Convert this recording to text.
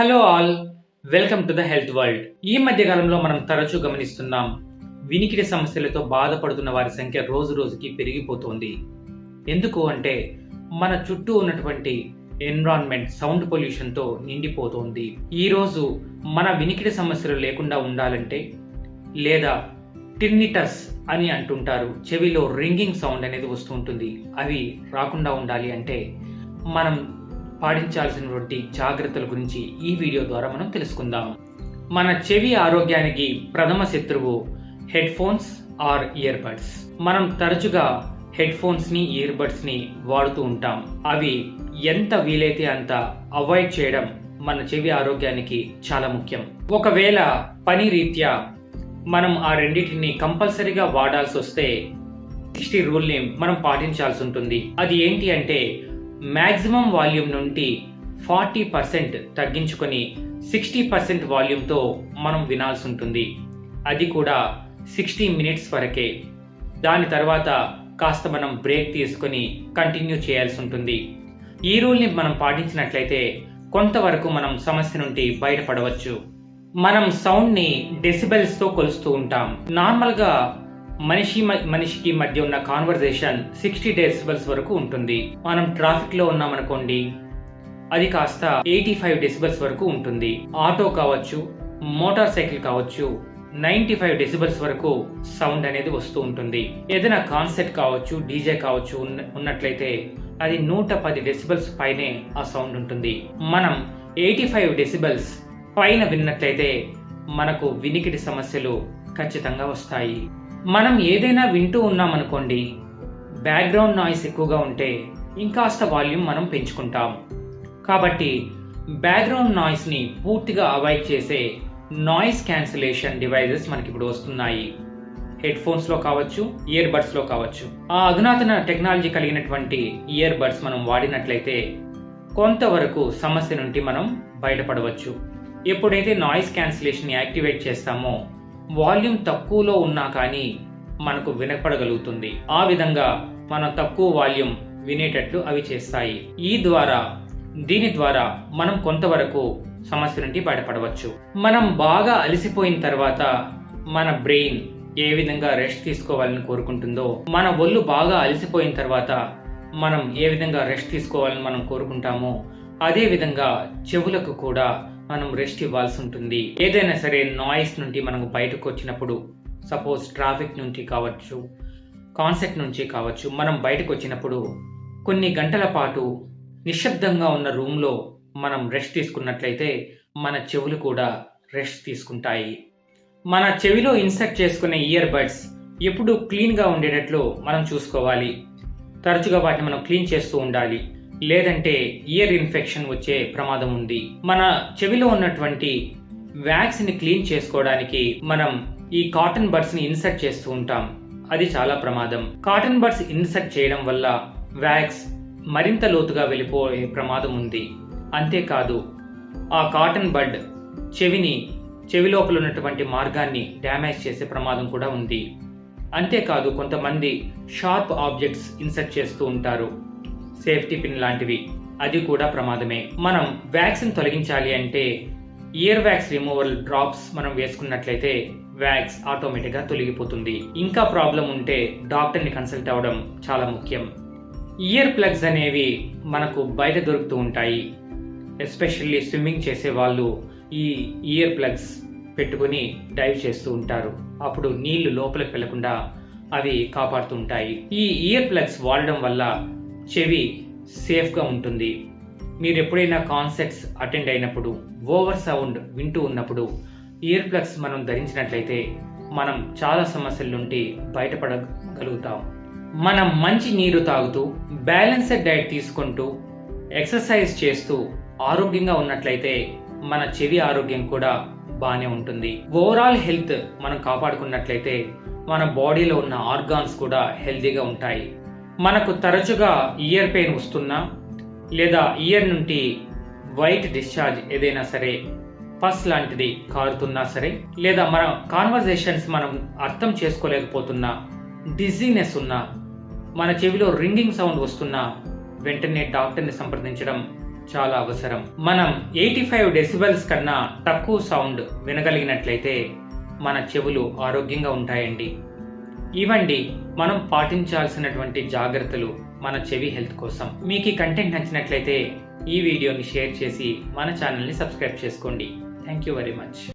Hello all, welcome to the health world. ఈ మధ్య కాలంలో మనం తరచూ గమనిస్తున్నాం, వినికిడి సమస్యలతో బాధపడుతున్న వారి సంఖ్య రోజు రోజుకి పెరిగిపోతోంది. ఎందుకు అంటే మన చుట్టూ ఉన్నటువంటి ఎన్విరాన్మెంట్ సౌండ్ పొల్యూషన్తో నిండిపోతోంది. ఈరోజు మన వినికిడి సమస్యలు లేకుండా ఉండాలంటే, లేదా టిన్నిటస్ అని అంటుంటారు, చెవిలో రింగింగ్ సౌండ్ అనేది వస్తూ ఉంటుంది, అవి రాకుండా ఉండాలి అంటే మనం పాటించాల్సినటువంటి జాగ్రత్తల గురించి ఈ వీడియో ద్వారా మనం తెలుసుకుందాం. మన చెవి ఆరోగ్యానికి ప్రథమ శత్రువు headphones or earbuds. మనం తరచుగా హెడ్ ఫోన్స్ ని ఇయర్ బడ్స్ ని వాడుతూ ఉంటాం. అవి ఎంత వీలైతే అంత అవాయిడ్ చేయడం మన చెవి ఆరోగ్యానికి చాలా ముఖ్యం. ఒకవేళ పని రీత్యా మనం ఆ రెండింటిని కంపల్సరీగా వాడాల్సి వస్తే 60 రూల్ని మనం పాటించాల్సి ఉంటుంది. అది ఏంటి అంటే మ్యాక్సిమం వాల్యూమ్ నుండి 40% తగ్గించుకొని 60% వాల్యూమ్తో మనం వినాల్సి ఉంటుంది. అది కూడా 60 మినిట్స్ వరకే. దాని తర్వాత కాస్త మనం బ్రేక్ తీసుకొని కంటిన్యూ చేయాల్సి ఉంటుంది. ఈ రూల్ని మనం పాటించినట్లయితే కొంతవరకు మనం సమస్య నుండి బయటపడవచ్చు. మనం సౌండ్ని డెసిబెల్స్తో కొలుస్తూ ఉంటాం. నార్మల్గా మనిషికి మధ్య ఉన్న కాన్వర్జేషన్ 60 డెసిబెల్స్ వరకు ఉంటుంది. మనం ట్రాఫిక్ లో ఉన్నామనుకోండి, అది కాస్త 85 డెసిబెల్స్ వరకు ఉంటుంది. ఆటో కావచ్చు, మోటార్ సైకిల్ కావచ్చు, 95 డెసిబెల్స్ వరకు సౌండ్ అనేది వస్తూ ఉంటుంది. ఏదైనా కాన్సెప్ట్ కావచ్చు, డీజే కావచ్చు ఉన్నట్లయితే అది 110 డెసిబెల్స్ పైనే ఆ సౌండ్ ఉంటుంది. మనం 85 డెసిబెల్స్ పైన విన్నట్లయితే మనకు వినికిడి సమస్యలు ఖచ్చితంగా వస్తాయి. మనం ఏదైనా వింటూ ఉన్నామనుకోండి, బ్యాక్గ్రౌండ్ నాయిస్ ఎక్కువగా ఉంటే ఇంకాస్త వాల్యూమ్ మనం పెంచుకుంటాం. కాబట్టి బ్యాక్గ్రౌండ్ నాయిస్ ని పూర్తిగా అవాయిడ్ చేసే నాయిస్ క్యాన్సిలేషన్ డివైజెస్ మనకి ఇప్పుడు వస్తున్నాయి. హెడ్ ఫోన్స్ లో కావచ్చు, ఇయర్ బడ్స్ లో కావచ్చు. ఆ అధునాతన టెక్నాలజీ కలిగినటువంటి ఇయర్ బడ్స్ మనం వాడినట్లయితే కొంతవరకు సమస్య నుండి మనం బయటపడవచ్చు. ఎప్పుడైతే నాయిస్ క్యాన్సిలేషన్ యాక్టివేట్ చేస్తామో వాల్యూమ్ తక్కువలో ఉన్నా కానీ మనకు వినపడగలుగుతుంది. ఆ విధంగా మనం తక్కువ వాల్యూమ్ వినేటట్లు అవి చేస్తాయి. దీని ద్వారా మనం కొంతవరకు సమస్య నుండి బయటపడవచ్చు. మనం బాగా అలసిపోయిన తర్వాత మన బ్రెయిన్ ఏ విధంగా రెస్ట్ తీసుకోవాలని కోరుకుంటుందో, మన ఒళ్ళు బాగా అలసిపోయిన తర్వాత మనం ఏ విధంగా రెస్ట్ తీసుకోవాలని మనం కోరుకుంటామో, అదే విధంగా చెవులకు కూడా మనం రెస్ట్ ఇవ్వాల్సి ఉంటుంది. ఏదైనా సరే నాయిస్ నుండి మనం బయటకు వచ్చినప్పుడు, సపోజ్ ట్రాఫిక్ నుంచి కావచ్చు, కాన్సెప్ట్ నుంచి కావచ్చు, మనం బయటకు వచ్చినప్పుడు కొన్ని గంటల పాటు నిశ్శబ్దంగా ఉన్న రూమ్లో మనం రెస్ట్ తీసుకున్నట్లయితే మన చెవులు కూడా రెస్ట్ తీసుకుంటాయి. మన చెవిలో ఇన్సర్ట్ చేసుకునే ఇయర్ బడ్స్ ఎప్పుడు క్లీన్గా ఉండేటట్లు మనం చూసుకోవాలి. తరచుగా వాటిని మనం క్లీన్ చేస్తూ ఉండాలి, లేదంటే ఇయర్ ఇన్ఫెక్షన్ వచ్చే ప్రమాదం ఉంది. మన చెవిలో ఉన్నటువంటి వ్యాక్స్ ని క్లీన్ చేసుకోవడానికి మనం ఈ కాటన్ బడ్స్ ని ఇన్సర్ట్ చేస్తూ ఉంటాం. అది చాలా ప్రమాదం. కాటన్ బడ్స్ ఇన్సర్ట్ చేయడం వల్ల వ్యాక్స్ మరింత లోతుగా వెళ్ళిపోయే ప్రమాదం ఉంది. అంతేకాదు, ఆ కాటన్ బడ్ చెవి లోపల ఉన్నటువంటి మార్గాన్ని డ్యామేజ్ చేసే ప్రమాదం కూడా ఉంది. అంతేకాదు, కొంతమంది షార్ప్ ఆబ్జెక్ట్స్ ఇన్సర్ట్ చేస్తూ ఉంటారు, సేఫ్టీ పిన్ లాంటివి, అది కూడా ప్రమాదమే. మనం వ్యాక్సిన్ తొలగించాలి అంటే ఇయర్ వ్యాక్స్ రిమూవల్ డ్రాప్స్ మనం వేసుకున్నట్లయితే వ్యాక్స్ ఆటోమేటిక్ గా తొలగిపోతుంది. ఇంకా ప్రాబ్లం ఉంటే డాక్టర్ ని కన్సల్ట్ అవ్వడం చాలా ముఖ్యం. ఇయర్ ప్లగ్స్ అనేవి మనకు బయట దొరుకుతూ ఉంటాయి. ఎస్పెషల్లీ స్విమ్మింగ్ చేసే వాళ్ళు ఈ ఇయర్ ప్లగ్స్ పెట్టుకుని డైవ్ చేస్తూ ఉంటారు. అప్పుడు నీళ్లు లోపలికి వెళ్లకుండా అవి కాపాడుతూ ఉంటాయి. ఈ ఇయర్ ప్లగ్స్ వాడడం వల్ల చెవి సేఫ్గా ఉంటుంది. మీరు ఎప్పుడైనా కాన్సర్ట్స్ అటెండ్ అయినప్పుడు, ఓవర్ సౌండ్ వింటూ ఉన్నప్పుడు ఇయర్ ప్లగ్స్ మనం ధరించినట్లయితే మనం చాలా సమస్యల నుండి బయటపడగలుగుతాం. మనం మంచి నీరు తాగుతూ, బ్యాలెన్స్డ్ డైట్ తీసుకుంటూ, ఎక్సర్సైజ్ చేస్తూ ఆరోగ్యంగా ఉన్నట్లయితే మన చెవి ఆరోగ్యం కూడా బాగానే ఉంటుంది. ఓవరాల్ హెల్త్ మనం కాపాడుకున్నట్లయితే మన బాడీలో ఉన్న ఆర్గాన్స్ కూడా హెల్తీగా ఉంటాయి. మనకు తరచుగా ఇయర్ పెయిన్ వస్తున్నా, లేదా ఇయర్ నుండి వైట్ డిశ్చార్జ్ ఏదైనా సరే, పస్ లాంటిది కారుతున్నా సరే, లేదా మన కాన్వర్జేషన్స్ మనం అర్థం చేసుకోలేకపోతున్నా, డిజీనెస్ ఉన్నా, మన చెవిలో రింగింగ్ సౌండ్ వస్తున్నా వెంటనే డాక్టర్ని సంప్రదించడం చాలా అవసరం. మనం 85 డెసిబెల్స్ కన్నా తక్కువ సౌండ్ వినగలిగినట్లయితే మన చెవులు ఆరోగ్యంగా ఉంటాయండి. ఇవండి మనం పాటించాల్సినటువంటి జాగ్రత్తలు మన చెవి హెల్త్ కోసం. మీకు ఈ కంటెంట్ నచ్చినట్లయితే ఈ వీడియోని షేర్ చేసి మన ఛానల్ని సబ్స్క్రైబ్ చేసుకోండి. Thank you very much.